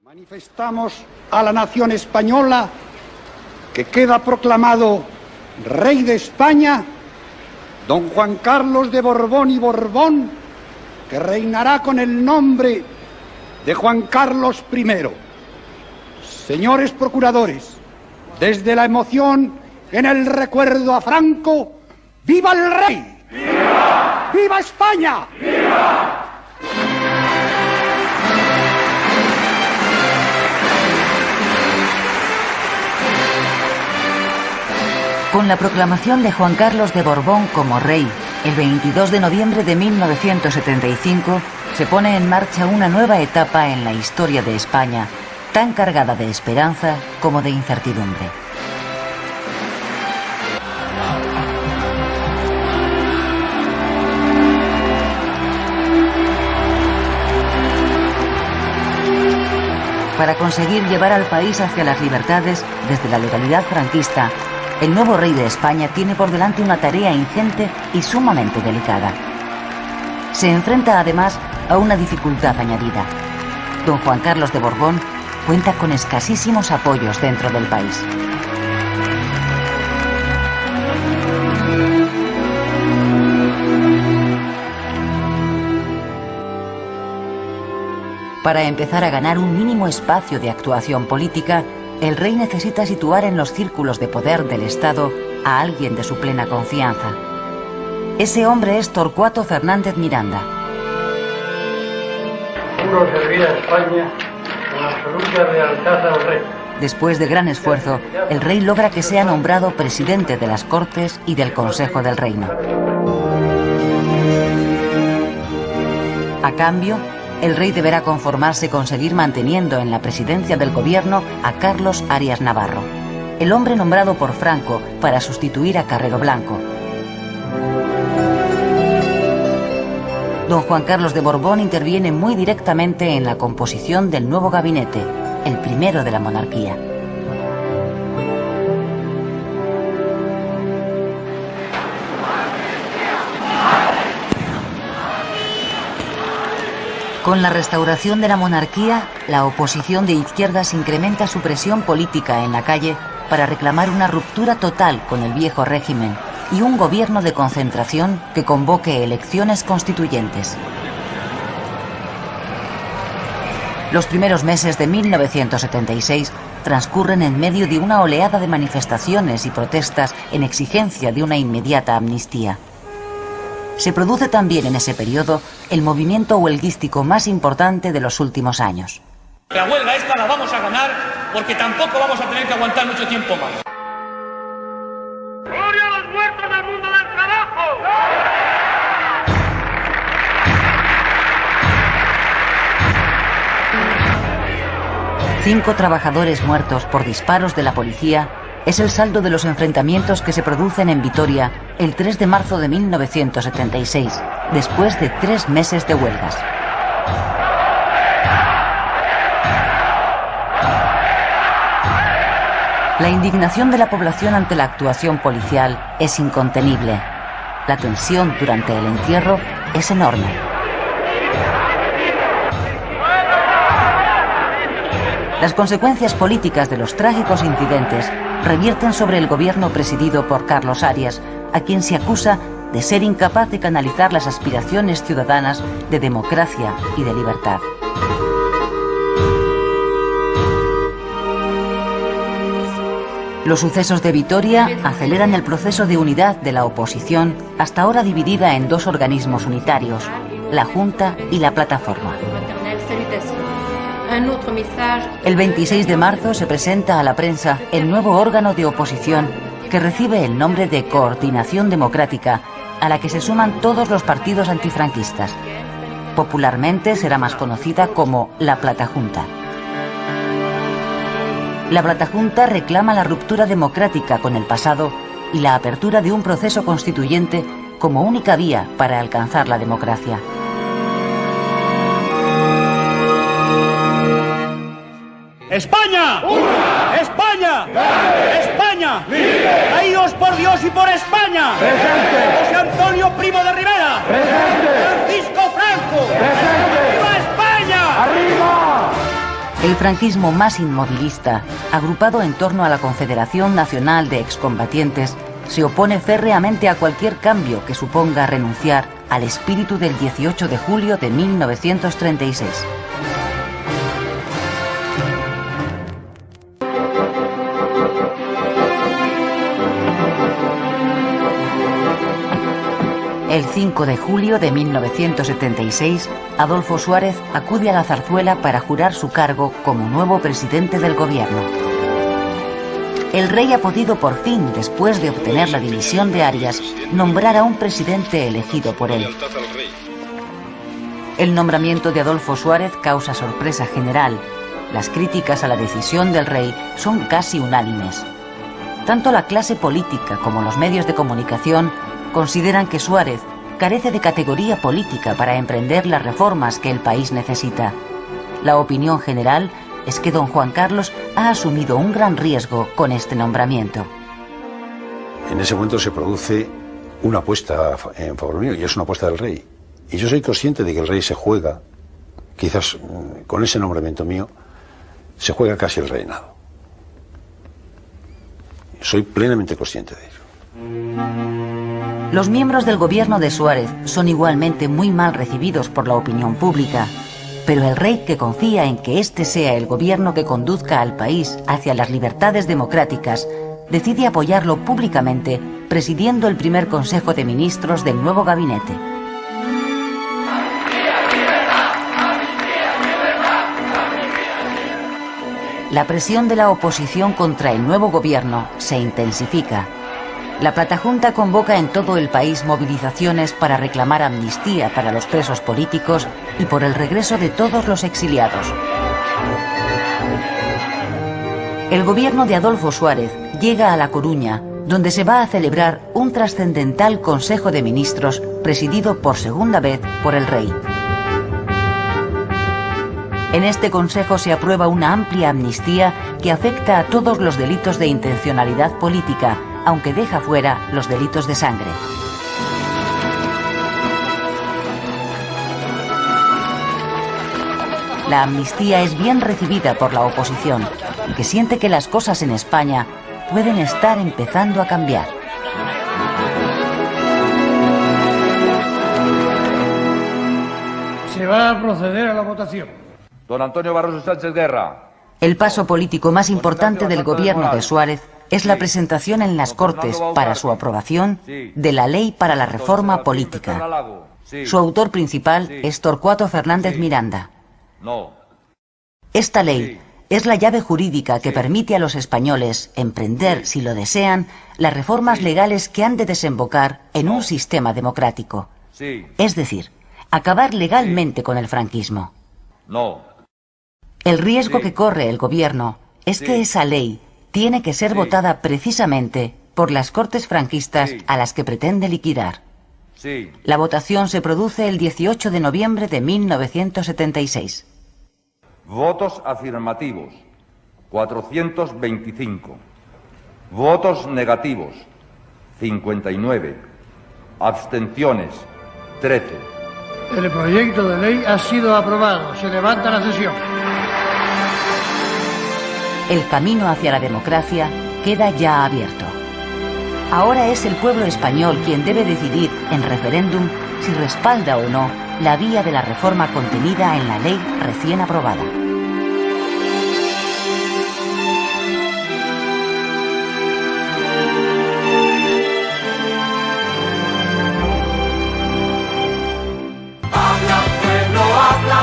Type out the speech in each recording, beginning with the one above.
Manifestamos a la nación española que queda proclamado Rey de España don Juan Carlos de Borbón y Borbón, que reinará con el nombre de Juan Carlos I. Señores procuradores, desde la emoción en el recuerdo a Franco, ¡viva el rey! ¡Viva! ¡Viva España! ¡Viva! Con la proclamación de Juan Carlos de Borbón como rey, el 22 de noviembre de 1975, se pone en marcha una nueva etapa en la historia de España, tan cargada de esperanza como de incertidumbre. Para conseguir llevar al país hacia las libertades desde la legalidad franquista, el nuevo rey de España tiene por delante una tarea ingente y sumamente delicada. Se enfrenta además a una dificultad añadida. Don Juan Carlos de Borbón cuenta con escasísimos apoyos dentro del país. Para empezar a ganar un mínimo espacio de actuación política, el rey necesita situar en los círculos de poder del Estado a alguien de su plena confianza. Ese hombre es Torcuato Fernández Miranda. Juro servir a España con absoluta lealtad al rey. Después de gran esfuerzo, el rey logra que sea nombrado presidente de las Cortes y del Consejo del Reino. A cambio, el rey deberá conformarse con seguir manteniendo en la presidencia del gobierno a Carlos Arias Navarro, el hombre nombrado por Franco para sustituir a Carrero Blanco. Don Juan Carlos de Borbón interviene muy directamente en la composición del nuevo gabinete, el primero de la monarquía. Con la restauración de la monarquía, la oposición de izquierdas incrementa su presión política en la calle para reclamar una ruptura total con el viejo régimen y un gobierno de concentración que convoque elecciones constituyentes. Los primeros meses de 1976 transcurren en medio de una oleada de manifestaciones y protestas en exigencia de una inmediata amnistía. Se produce también en ese periodo el movimiento huelguístico más importante de los últimos años. La huelga esta la vamos a ganar porque tampoco vamos a tener que aguantar mucho tiempo más. ¡Gloria a los muertos del mundo del trabajo! 5 trabajadores muertos por disparos de la policía es el saldo de los enfrentamientos que se producen en Vitoria el 3 de marzo de 1976, después de 3 meses de huelgas. La indignación de la población ante la actuación policial es incontenible. La tensión durante el encierro es enorme. Las consecuencias políticas de los trágicos incidentes revierten sobre el gobierno presidido por Carlos Arias, a quien se acusa de ser incapaz de canalizar las aspiraciones ciudadanas de democracia y de libertad. Los sucesos de Vitoria aceleran el proceso de unidad de la oposición, hasta ahora dividida en 2 organismos unitarios, la Junta y la Plataforma. El 26 de marzo se presenta a la prensa el nuevo órgano de oposición que recibe el nombre de Coordinación Democrática, a la que se suman todos los partidos antifranquistas. Popularmente será más conocida como la Platajunta. La Platajunta reclama la ruptura democrática con el pasado y la apertura de un proceso constituyente como única vía para alcanzar la democracia. ¡España! ¡Una! ¡España! ¡Grande! ¡España! ¡Libre! ¡Caídos por Dios y por España! ¡Presente! ¡José Antonio Primo de Rivera! ¡Presente! ¡Francisco Franco! ¡Presente! ¡Viva España! ¡Arriba! El El franquismo más inmovilista, agrupado en torno a la Confederación Nacional de Excombatientes, se opone férreamente a cualquier cambio que suponga renunciar al espíritu del 18 de julio de 1936. El 5 de julio de 1976, Adolfo Suárez acude a la Zarzuela para jurar su cargo como nuevo presidente del gobierno. El rey ha podido por fin, después de obtener la dimisión de Arias, nombrar a un presidente elegido por él. El nombramiento de Adolfo Suárez causa sorpresa general. Las críticas a la decisión del rey son casi unánimes. Tanto la clase política como los medios de comunicación consideran que Suárez carece de categoría política para emprender las reformas que el país necesita. La opinión general es que don Juan Carlos ha asumido un gran riesgo con este nombramiento. En ese momento se produce una apuesta en favor mío, y es una apuesta del rey. Y yo soy consciente de que el rey se juega, quizás con ese nombramiento mío, se juega casi el reinado. Soy plenamente consciente de ello. Los miembros del gobierno de Suárez son igualmente muy mal recibidos por la opinión pública, pero el rey, que confía en que este sea el gobierno que conduzca al país hacia las libertades democráticas, decide apoyarlo públicamente, presidiendo el primer Consejo de Ministros del nuevo gabinete. La presión de la oposición contra el nuevo gobierno se intensifica. La Platajunta convoca en todo el país movilizaciones para reclamar amnistía para los presos políticos y por el regreso de todos los exiliados. El gobierno de Adolfo Suárez llega a La Coruña, donde se va a celebrar un trascendental Consejo de Ministros presidido por segunda vez por el rey. En este consejo se aprueba una amplia amnistía que afecta a todos los delitos de intencionalidad política, aunque deja fuera los delitos de sangre. La amnistía es bien recibida por la oposición, que siente que las cosas en España pueden estar empezando a cambiar. Se va a proceder a la votación. Don Antonio Barroso Sánchez Guerra. El paso político más importante del gobierno de Suárez es la presentación en las Cortes para su aprobación de la Ley para la Reforma Política. Su autor principal es Torcuato Fernández Miranda. Esta ley es la llave jurídica que permite a los españoles emprender, si lo desean, las reformas legales que han de desembocar en un sistema democrático. Es decir, acabar legalmente con el franquismo. El riesgo que corre el gobierno es que esa ley tiene que ser votada precisamente por las Cortes franquistas a las que pretende liquidar. La votación se produce el 18 de noviembre de 1976. Votos afirmativos, 425. Votos negativos, 59. Abstenciones, 13. El proyecto de ley ha sido aprobado. Se levanta la sesión. El camino hacia la democracia queda ya abierto. Ahora es el pueblo español quien debe decidir en referéndum si respalda o no la vía de la reforma contenida en la ley recién aprobada. Habla, pueblo, habla,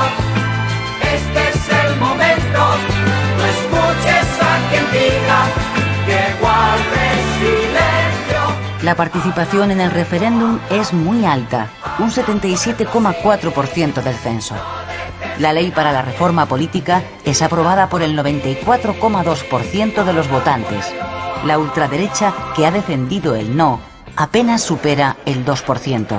este es el momento, no escuches a quien diga que guarde silencio. La participación en el referéndum es muy alta, un 77,4% del censo. La ley para la reforma política es aprobada por el 94,2% de los votantes. La ultraderecha, que ha defendido el no, apenas supera el 2%.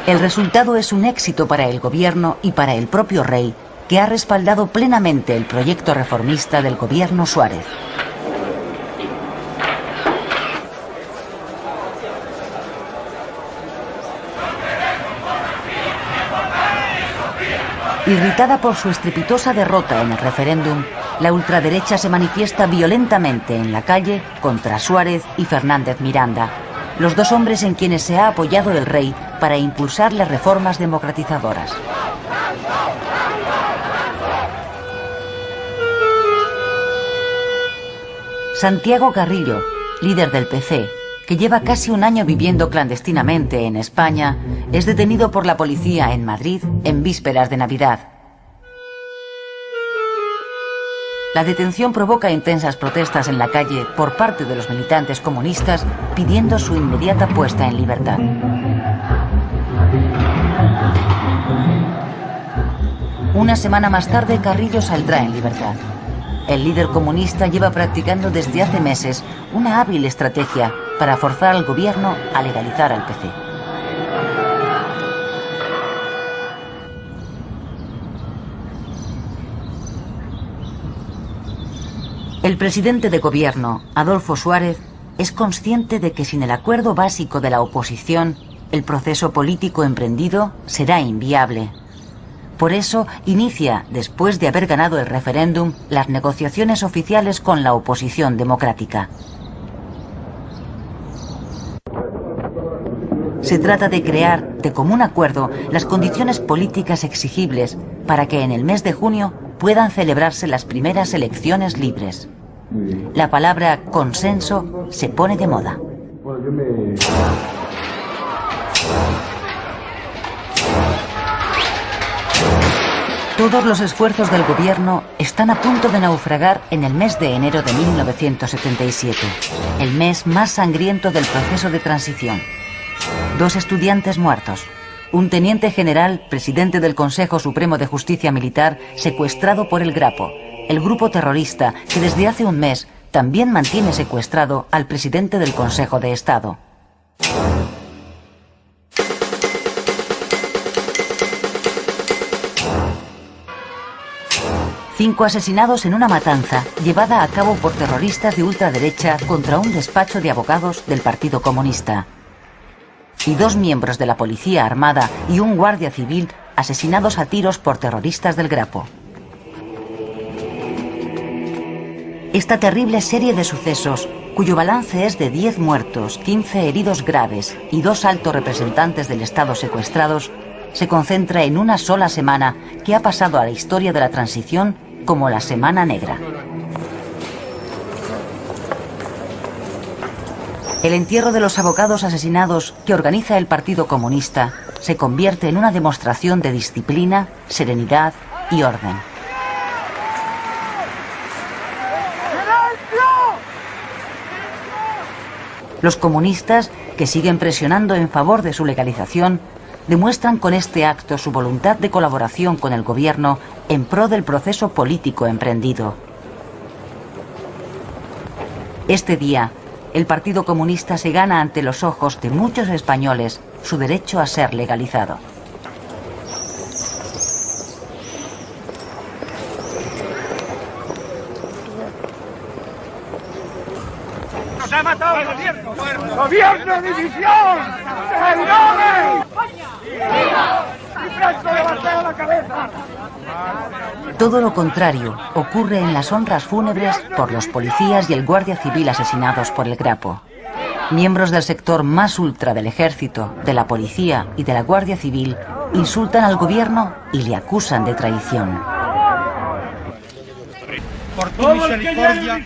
El resultado es un éxito para el gobierno y para el propio rey, que ha respaldado plenamente el proyecto reformista del gobierno Suárez. Irritada por su estrepitosa derrota en el referéndum, la ultraderecha se manifiesta violentamente en la calle contra Suárez y Fernández Miranda, los dos hombres en quienes se ha apoyado el rey para impulsar las reformas democratizadoras. Santiago Carrillo, líder del PC, que lleva casi un año viviendo clandestinamente en España, es detenido por la policía en Madrid en vísperas de Navidad. La detención provoca intensas protestas en la calle por parte de los militantes comunistas pidiendo su inmediata puesta en libertad. Una semana más tarde, Carrillo saldrá en libertad. El líder comunista lleva practicando desde hace meses una hábil estrategia para forzar al gobierno a legalizar al PC. El presidente de gobierno, Adolfo Suárez, es consciente de que sin el acuerdo básico de la oposición, el proceso político emprendido será inviable. Por eso inicia, después de haber ganado el referéndum, las negociaciones oficiales con la oposición democrática. Se trata de crear, de común acuerdo, las condiciones políticas exigibles para que en el mes de junio puedan celebrarse las primeras elecciones libres. La palabra consenso se pone de moda. Todos los esfuerzos del gobierno están a punto de naufragar en el mes de enero de 1977, el mes más sangriento del proceso de transición. 2 estudiantes muertos, un teniente general, presidente del Consejo Supremo de Justicia Militar, secuestrado por el Grapo, el grupo terrorista que desde hace un mes también mantiene secuestrado al presidente del Consejo de Estado. Cinco asesinados en una matanza llevada a cabo por terroristas de ultraderecha contra un despacho de abogados del Partido Comunista. Y 2 miembros de la Policía Armada y un guardia civil asesinados a tiros por terroristas del Grapo. Esta terrible serie de sucesos, cuyo balance es de 10 muertos, 15 heridos graves y 2 altos representantes del Estado secuestrados, se concentra en una sola semana que ha pasado a la historia de la transición como la Semana Negra. El entierro de los abogados asesinados que organiza el Partido Comunista se convierte en una demostración de disciplina, serenidad y orden. Los comunistas, que siguen presionando en favor de su legalización, demuestran con este acto su voluntad de colaboración con el gobierno en pro del proceso político emprendido. Este día, el Partido Comunista se gana ante los ojos de muchos españoles su derecho a ser legalizado. ¡Nos ha matado el gobierno! ¡Gobierno de división! ¡Traidores! ¡Y Franco levantado la cabeza! Todo lo contrario ocurre en las honras fúnebres por los policías y el guardia civil asesinados por el Grapo. Miembros del sector más ultra del ejército, de la policía y de la guardia civil insultan al gobierno y le acusan de traición. Por tu misericordia.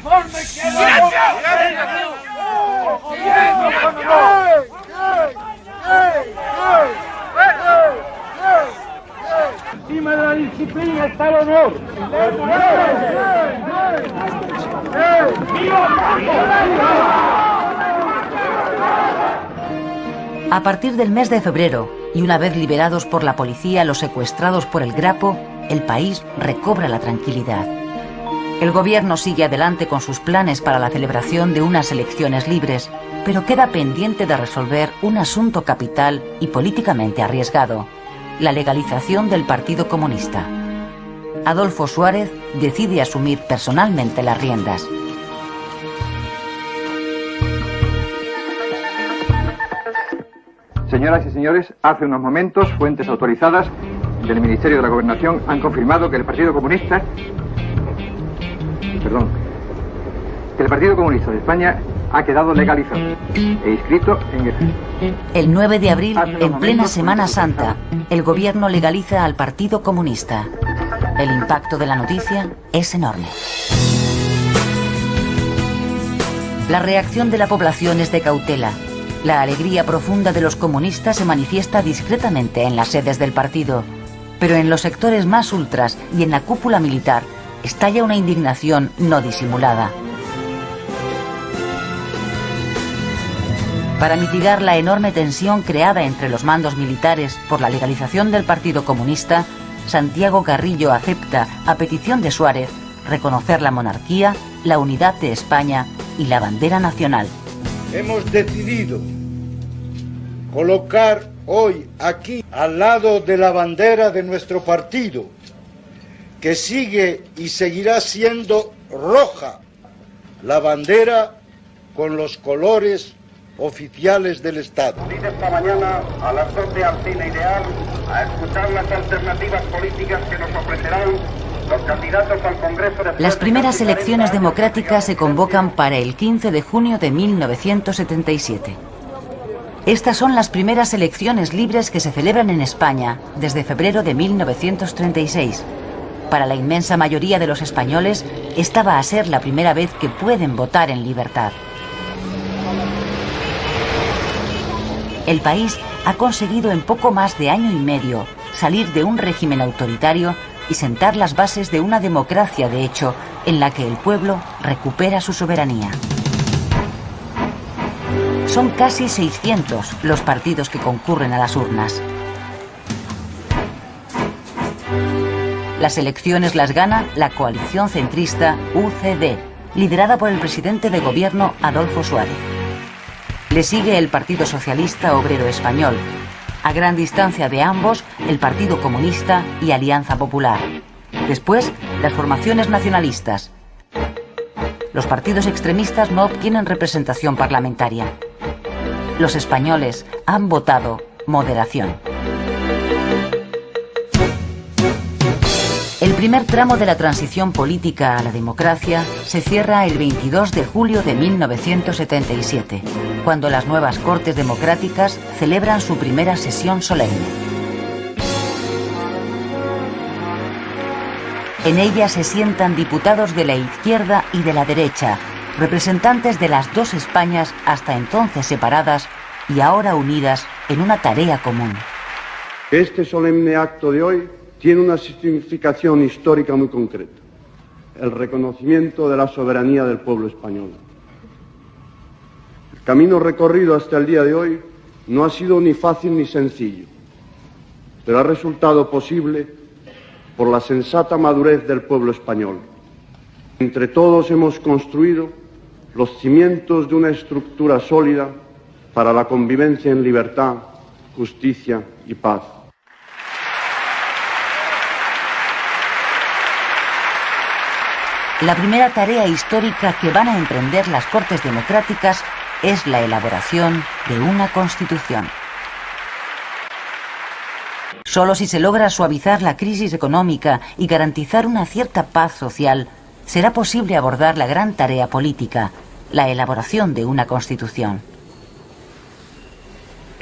Encima de la disciplina está el honor. A partir del mes de febrero, y una vez liberados por la policía los secuestrados por el Grapo, el país recobra la tranquilidad. El gobierno sigue adelante con sus planes para la celebración de unas elecciones libres, pero queda pendiente de resolver un asunto capital y políticamente arriesgado: la legalización del Partido Comunista. Adolfo Suárez decide asumir personalmente las riendas. Señoras y señores, hace unos momentos, fuentes autorizadas del Ministerio de la Gobernación han confirmado que el Partido Comunista de España ha quedado legalizado e inscrito en el 9 de abril, en plena Semana Santa, el gobierno legaliza al Partido Comunista. El impacto de la noticia es enorme. La reacción de la población es de cautela. La alegría profunda de los comunistas se manifiesta discretamente en las sedes del partido, pero en los sectores más ultras y en la cúpula militar estalla una indignación no disimulada. Para mitigar la enorme tensión creada entre los mandos militares por la legalización del Partido Comunista, Santiago Carrillo acepta, a petición de Suárez, reconocer la monarquía, la unidad de España y la bandera nacional. Hemos decidido colocar hoy aquí, al lado de la bandera de nuestro partido, que sigue y seguirá siendo roja, la bandera con los colores oficiales del Estado. Esta mañana a las 12 al Cine Ideal a escuchar las alternativas políticas que nos ofrecerán los candidatos al Congreso de... Las primeras elecciones democráticas se convocan para el 15 de junio de 1977. Estas son las primeras elecciones libres que se celebran en España desde febrero de 1936. Para la inmensa mayoría de los españoles, esta va a ser la primera vez que pueden votar en libertad. El país ha conseguido en poco más de año y medio salir de un régimen autoritario y sentar las bases de una democracia de hecho en la que el pueblo recupera su soberanía. Son casi 600 los partidos que concurren a las urnas. Las elecciones las gana la coalición centrista UCD, liderada por el presidente de gobierno Adolfo Suárez. Le sigue el Partido Socialista Obrero Español. A gran distancia de ambos, el Partido Comunista y Alianza Popular. Después, las formaciones nacionalistas. Los partidos extremistas no obtienen representación parlamentaria. Los españoles han votado moderación. El primer tramo de la transición política a la democracia se cierra el 22 de julio de 1977, cuando las nuevas Cortes Democráticas celebran su primera sesión solemne. En ella se sientan diputados de la izquierda y de la derecha, representantes de las dos Españas hasta entonces separadas y ahora unidas en una tarea común. Este solemne acto de hoy tiene una significación histórica muy concreta: el reconocimiento de la soberanía del pueblo español. El camino recorrido hasta el día de hoy no ha sido ni fácil ni sencillo, pero ha resultado posible por la sensata madurez del pueblo español. Entre todos hemos construido los cimientos de una estructura sólida para la convivencia en libertad, justicia y paz. La primera tarea histórica que van a emprender las Cortes Democráticas es la elaboración de una Constitución. Solo si se logra suavizar la crisis económica y garantizar una cierta paz social, será posible abordar la gran tarea política, la elaboración de una Constitución.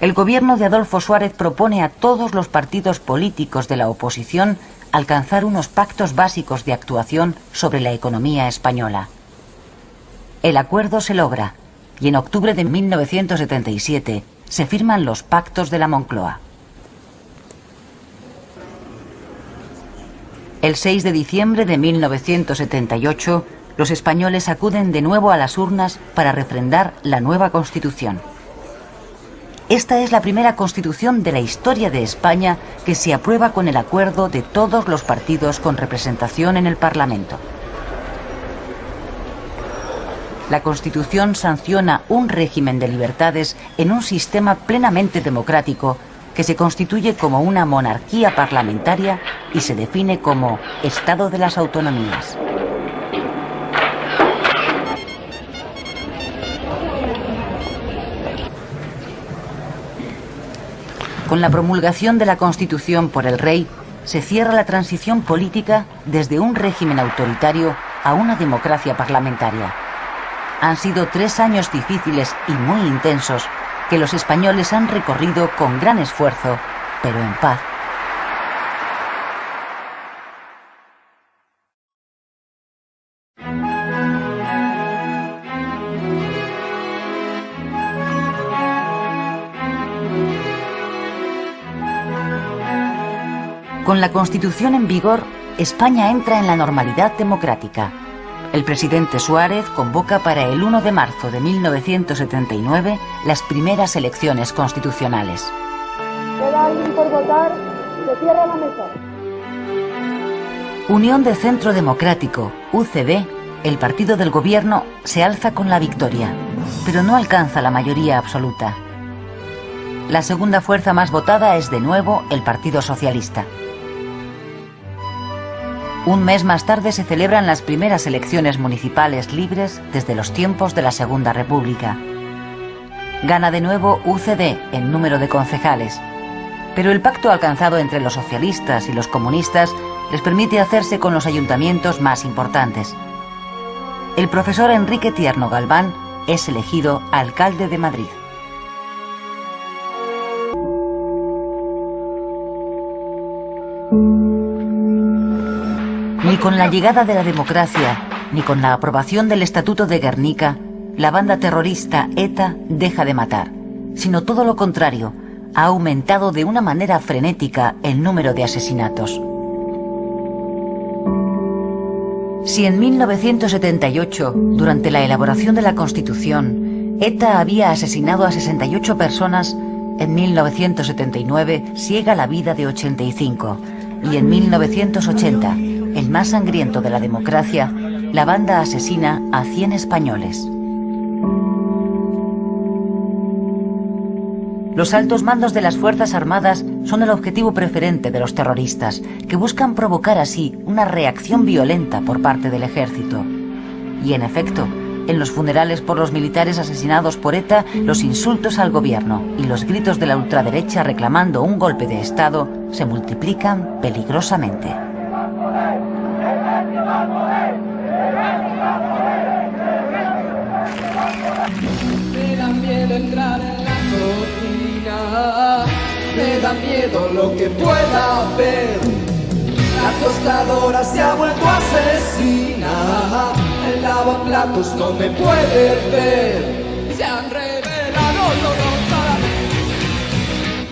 El gobierno de Adolfo Suárez propone a todos los partidos políticos de la oposición alcanzar unos pactos básicos de actuación sobre la economía española. El acuerdo se logra y en octubre de 1977 se firman los Pactos de la Moncloa. El 6 de diciembre de 1978, los españoles acuden de nuevo a las urnas para refrendar la nueva Constitución. Esta es la primera Constitución de la historia de España que se aprueba con el acuerdo de todos los partidos con representación en el Parlamento. La Constitución sanciona un régimen de libertades en un sistema plenamente democrático que se constituye como una monarquía parlamentaria y se define como Estado de las Autonomías. Con la promulgación de la Constitución por el rey, se cierra la transición política desde un régimen autoritario a una democracia parlamentaria. Han sido 3 años difíciles y muy intensos que los españoles han recorrido con gran esfuerzo, pero en paz. Con la Constitución en vigor, España entra en la normalidad democrática. El presidente Suárez convoca para el 1 de marzo de 1979 las primeras elecciones constitucionales. ¿Queda alguien por votar? Se cierra la mesa. Unión de Centro Democrático, UCD, el partido del gobierno, se alza con la victoria, pero no alcanza la mayoría absoluta. La segunda fuerza más votada es de nuevo el Partido Socialista. Un mes más tarde se celebran las primeras elecciones municipales libres desde los tiempos de la Segunda República. Gana de nuevo UCD en número de concejales, pero el pacto alcanzado entre los socialistas y los comunistas les permite hacerse con los ayuntamientos más importantes. El profesor Enrique Tierno Galván es elegido alcalde de Madrid. Ni con la llegada de la democracia, ni con la aprobación del Estatuto de Guernica, la banda terrorista ETA deja de matar, sino todo lo contrario, ha aumentado de una manera frenética el número de asesinatos. Si en 1978, durante la elaboración de la Constitución, ETA había asesinado a 68 personas, en 1979 ciega la vida de 85, y en 1980, el más sangriento de la democracia, la banda asesina a 100 españoles. Los altos mandos de las Fuerzas Armadas son el objetivo preferente de los terroristas, que buscan provocar así una reacción violenta por parte del ejército. Y en efecto, en los funerales por los militares asesinados por ETA, los insultos al gobierno y los gritos de la ultraderecha reclamando un golpe de Estado se multiplican peligrosamente. Me da miedo entrar en la cocina, me da miedo lo que pueda haber. La tostadora se ha vuelto asesina, el lavaplatos no me puede ver. Se han revelado todos a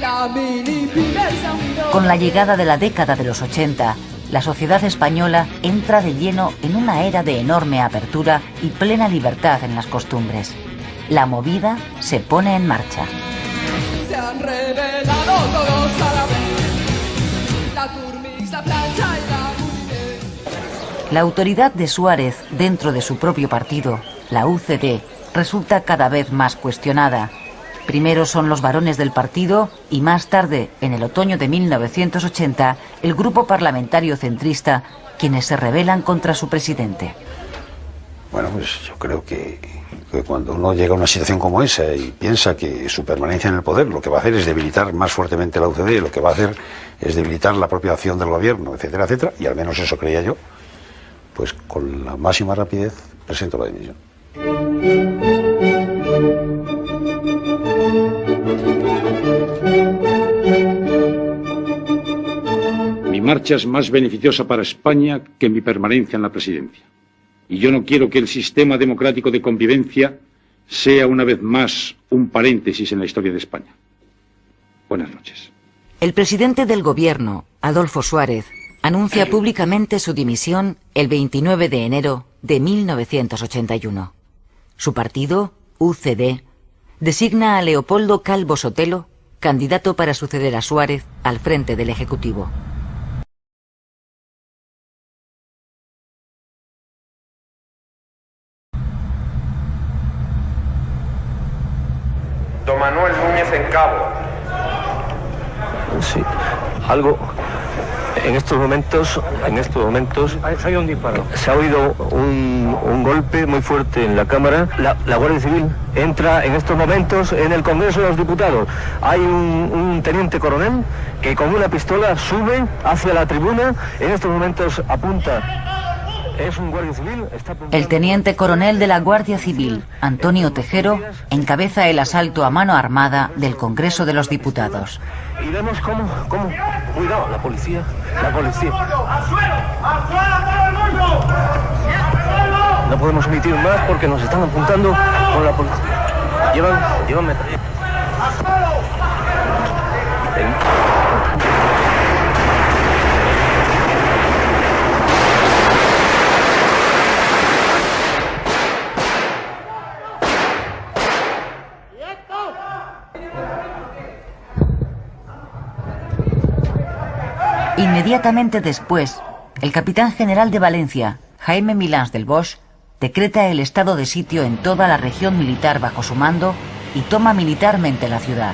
la mini pyme se ha unido. Con la llegada de la década de los 80, la sociedad española entra de lleno en una era de enorme apertura y plena libertad en las costumbres. La movida se pone en marcha. Se han revelado todos a la vez. La turmix, la plancha y la mujer. La autoridad de Suárez dentro de su propio partido, la UCD, resulta cada vez más cuestionada. Primero son los varones del partido y más tarde, en el otoño de 1980, el grupo parlamentario centrista, quienes se rebelan contra su presidente. Bueno, pues yo creo que cuando uno llega a una situación como esa y piensa que su permanencia en el poder lo que va a hacer es debilitar más fuertemente la UCD, lo que va a hacer es debilitar la propia acción del gobierno, etcétera, etcétera, y al menos eso creía yo, pues con la máxima rapidez presento la dimisión. Mi marcha es más beneficiosa para España que mi permanencia en la presidencia. Y yo no quiero que el sistema democrático de convivencia sea una vez más un paréntesis en la historia de España. Buenas noches. El presidente del gobierno, Adolfo Suárez, anuncia públicamente su dimisión el 29 de enero de 1981. Su partido, UCD, designa a Leopoldo Calvo Sotelo candidato para suceder a Suárez al frente del Ejecutivo. Don Manuel Núñez en Cabo. Sí, algo En estos momentos Hay un disparo. se ha oído un golpe muy fuerte en la Cámara. La Guardia Civil entra en estos momentos en el Congreso de los Diputados. Hay un teniente coronel que con una pistola sube hacia la tribuna. En estos momentos apunta. Es un guardia civil. El teniente coronel de la Guardia Civil, Antonio Tejero, encabeza el asalto a mano armada del Congreso de los Diputados. Y vemos cómo, cuidado, la policía. ¡Al suelo! ¡Al suelo todo el mundo! No podemos emitir más porque nos están apuntando con la policía. Llevan metralla. ¡Al suelo! Inmediatamente después, el capitán general de Valencia, Jaime Milans del Bosch, decreta el estado de sitio en toda la región militar bajo su mando y toma militarmente la ciudad.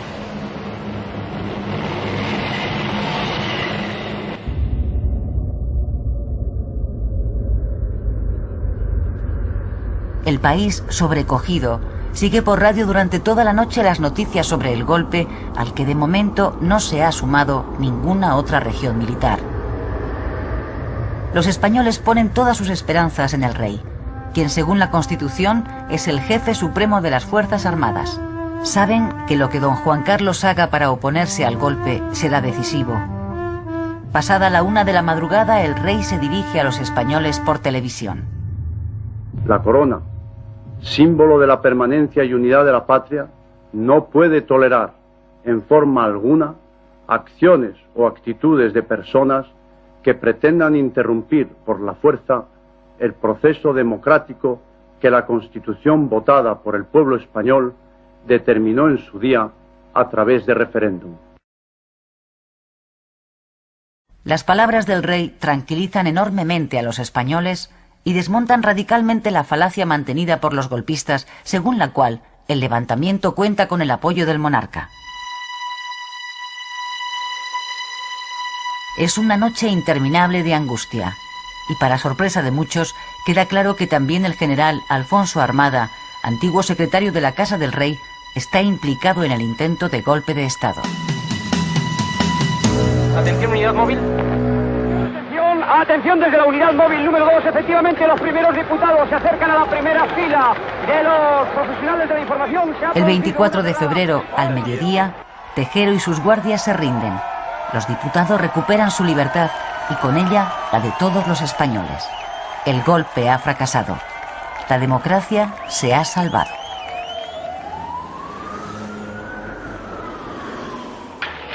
El país, sobrecogido, sigue por radio durante toda la noche las noticias sobre el golpe al que de momento no se ha sumado ninguna otra región militar. Los españoles ponen todas sus esperanzas en el rey, quien según la Constitución es el jefe supremo de las Fuerzas Armadas. Saben que lo que don Juan Carlos haga para oponerse al golpe será decisivo. Pasada la 1 de la madrugada, el rey se dirige a los españoles por televisión. La corona, símbolo de la permanencia y unidad de la patria, no puede tolerar en forma alguna acciones o actitudes de personas que pretendan interrumpir por la fuerza el proceso democrático que la Constitución votada por el pueblo español determinó en su día a través de referéndum. Las palabras del rey tranquilizan enormemente a los españoles y desmontan radicalmente la falacia mantenida por los golpistas, según la cual el levantamiento cuenta con el apoyo del monarca. Es una noche interminable de angustia, y para sorpresa de muchos, queda claro que también el general Alfonso Armada, antiguo secretario de la Casa del Rey, está implicado en el intento de golpe de Estado. Atención, unidad móvil. Atención desde la unidad móvil número 2, efectivamente los primeros diputados se acercan a la primera fila de los profesionales de la información. El 24 de febrero, al mediodía, Tejero y sus guardias se rinden. Los diputados recuperan su libertad y con ella la de todos los españoles. El golpe ha fracasado. La democracia se ha salvado.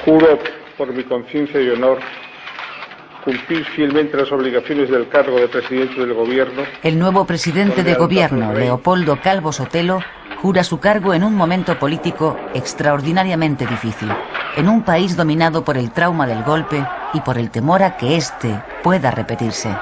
Juro por mi conciencia y honor cumplir fielmente las obligaciones del cargo de presidente del gobierno. El nuevo presidente de gobierno, Leopoldo Calvo Sotelo, jura su cargo en un momento político extraordinariamente difícil, en un país dominado por el trauma del golpe y por el temor a que éste pueda repetirse.